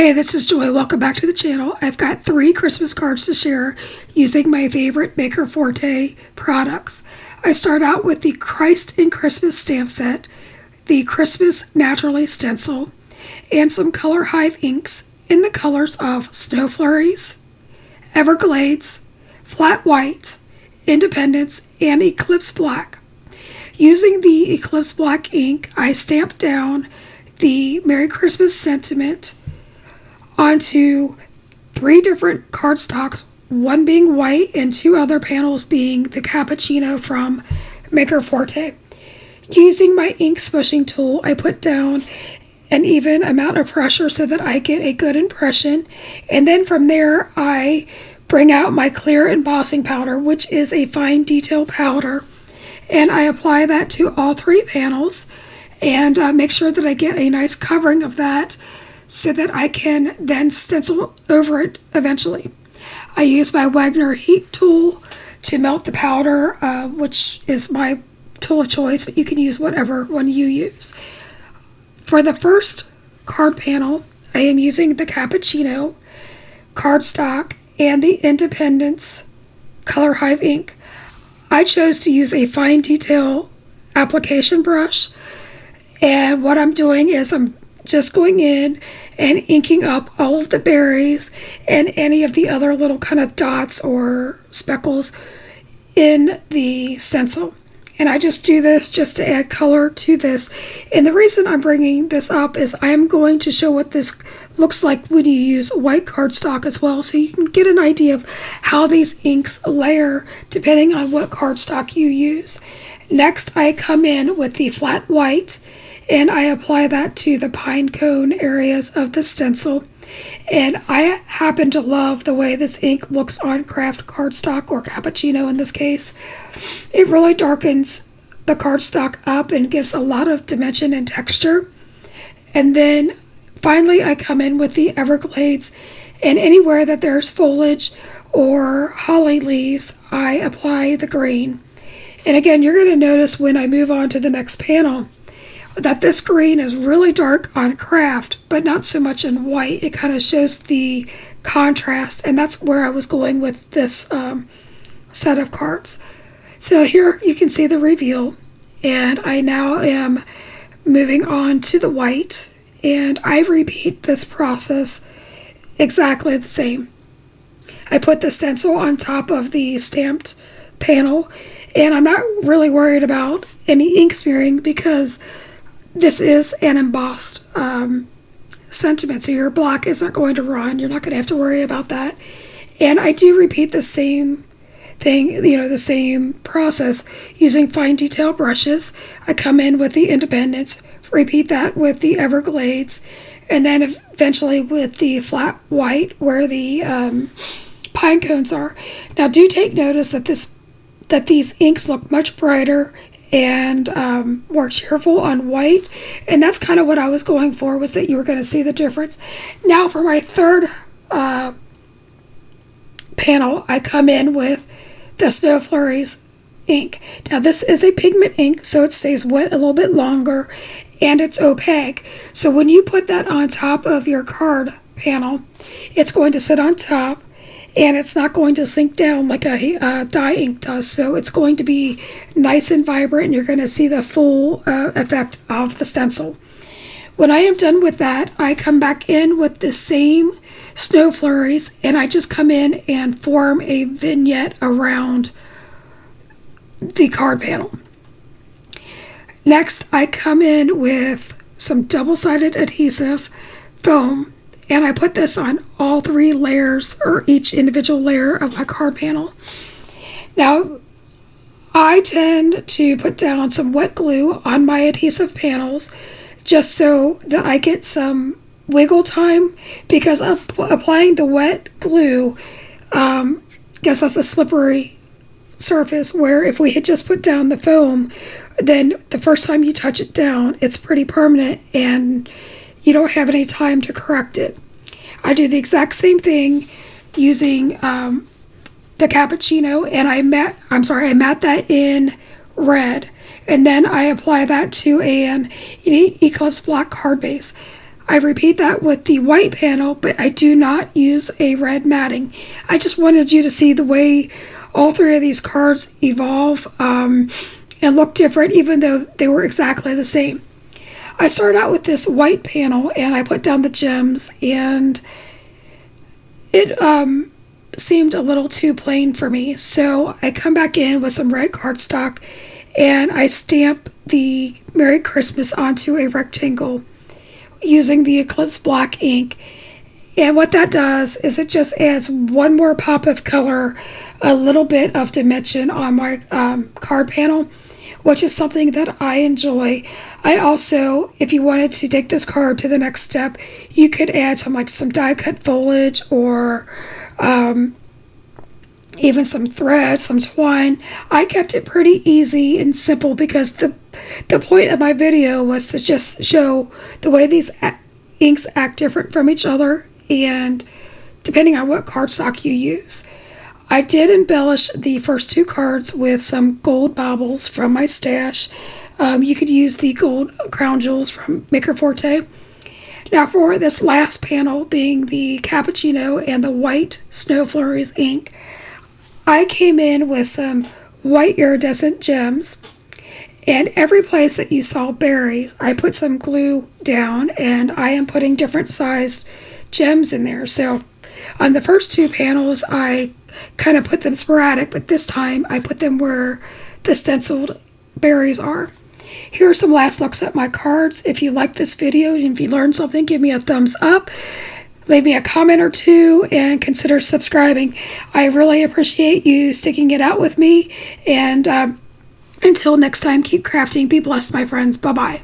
Hey, this is Joy. Welcome back to the channel. I've got 3 Christmas cards to share using my favorite Maker Forte products. I start out with the Christ in Christmas stamp set, the Christmas Naturally stencil, and some Color Hive inks in the colors of Snow Flurries, Everglades, Flat White, Independence, and Eclipse Black. Using the Eclipse Black ink, I stamped down the Merry Christmas sentiment onto 3 different cardstocks, one being white and 2 other panels being the cappuccino from Maker Forte. Using my ink smushing tool, I put down an even amount of pressure so that I get a good impression, and then from there I bring out my clear embossing powder, which is a fine detail powder, and I apply that to all 3 panels and make sure that I get a nice covering of that so that I can then stencil over it eventually. I use my Wagner heat tool to melt the powder, which is my tool of choice, but you can use whatever one you use. For the first card panel, I am using the cappuccino cardstock and the Independence Color Hive ink. I chose to use a fine detail application brush, and what I'm doing is I'm just going in and inking up all of the berries and any of the other little kind of dots or speckles in the stencil. And I just do this just to add color to this. And the reason I'm bringing this up is I'm going to show what this looks like when you use white cardstock as well, so you can get an idea of how these inks layer depending on what cardstock you use. Next, I come in with the flat white and I apply that to the pine cone areas of the stencil. And I happen to love the way this ink looks on craft cardstock, or cappuccino in this case. It really darkens the cardstock up and gives a lot of dimension and texture. And then finally I come in with the Everglades, and anywhere that there's foliage or holly leaves, I apply the green. And again, you're going to notice when I move on to the next panel that this green is really dark on craft, but not so much in white. It kind of shows the contrast, and that's where I was going with this set of cards. So here you can see the reveal, and I now am moving on to the white, and I repeat this process exactly the same. I put the stencil on top of the stamped panel, and I'm not really worried about any ink smearing because this is an embossed sentiment, so your block isn't going to run. You're not going to have to worry about that. And I do repeat the same thing, the same process using fine detail brushes. I come in with the Independence, repeat that with the Everglades, and then eventually with the flat white where the pine cones are. Now do take notice that these inks look much brighter and more cheerful on white, and that's kind of what I was going for, was that you were going to see the difference. Now for my third panel, I come in with the Snow Flurries ink. Now this is a pigment ink, so it stays wet a little bit longer, and it's opaque. So when you put that on top of your card panel, it's going to sit on top, and it's not going to sink down like a dye ink does. So it's going to be nice and vibrant, and you're going to see the full effect of the stencil. When I am done with that, I come back in with the same Snow Flurries, and I just come in and form a vignette around the card panel. Next, I come in with some double-sided adhesive foam, and I put this on all 3 layers, or each individual layer of my card panel. Now, I tend to put down some wet glue on my adhesive panels just so that I get some wiggle time, because applying the wet glue gives us a slippery surface, where if we had just put down the foam, then the first time you touch it down, it's pretty permanent and you don't have any time to correct it. I do the exact same thing using the cappuccino, and I mat that in red, and then I apply that to an Eclipse Black card base. I repeat that with the white panel, but I do not use a red matting. I just wanted you to see the way all three of these cards evolve and look different, even though they were exactly the same. I started out with this white panel and I put down the gems, and it seemed a little too plain for me. So I come back in with some red cardstock and I stamp the Merry Christmas onto a rectangle using the Eclipse Black ink. And what that does is it just adds one more pop of color, a little bit of dimension on my card panel, which is something that I enjoy. I also, if you wanted to take this card to the next step, you could add some die cut foliage or even some thread, some twine. I kept it pretty easy and simple because the point of my video was to just show the way these inks act different from each other, and depending on what cardstock you use. I did embellish the first two cards with some gold baubles from my stash. You could use the gold crown jewels from Maker Forte. Now for this last panel, being the cappuccino and the white snow flurries ink, I came in with some white iridescent gems, and every place that you saw berries, I put some glue down, and I am putting different sized gems in there. So on the first two panels, I kind of put them sporadic, but this time I put them where the stenciled berries are. Here are some last looks at my cards. If you like this video and if you learned something, give me a thumbs up. Leave me a comment or two and consider subscribing. I really appreciate you sticking it out with me. And until next time, keep crafting. Be blessed, my friends. Bye-bye.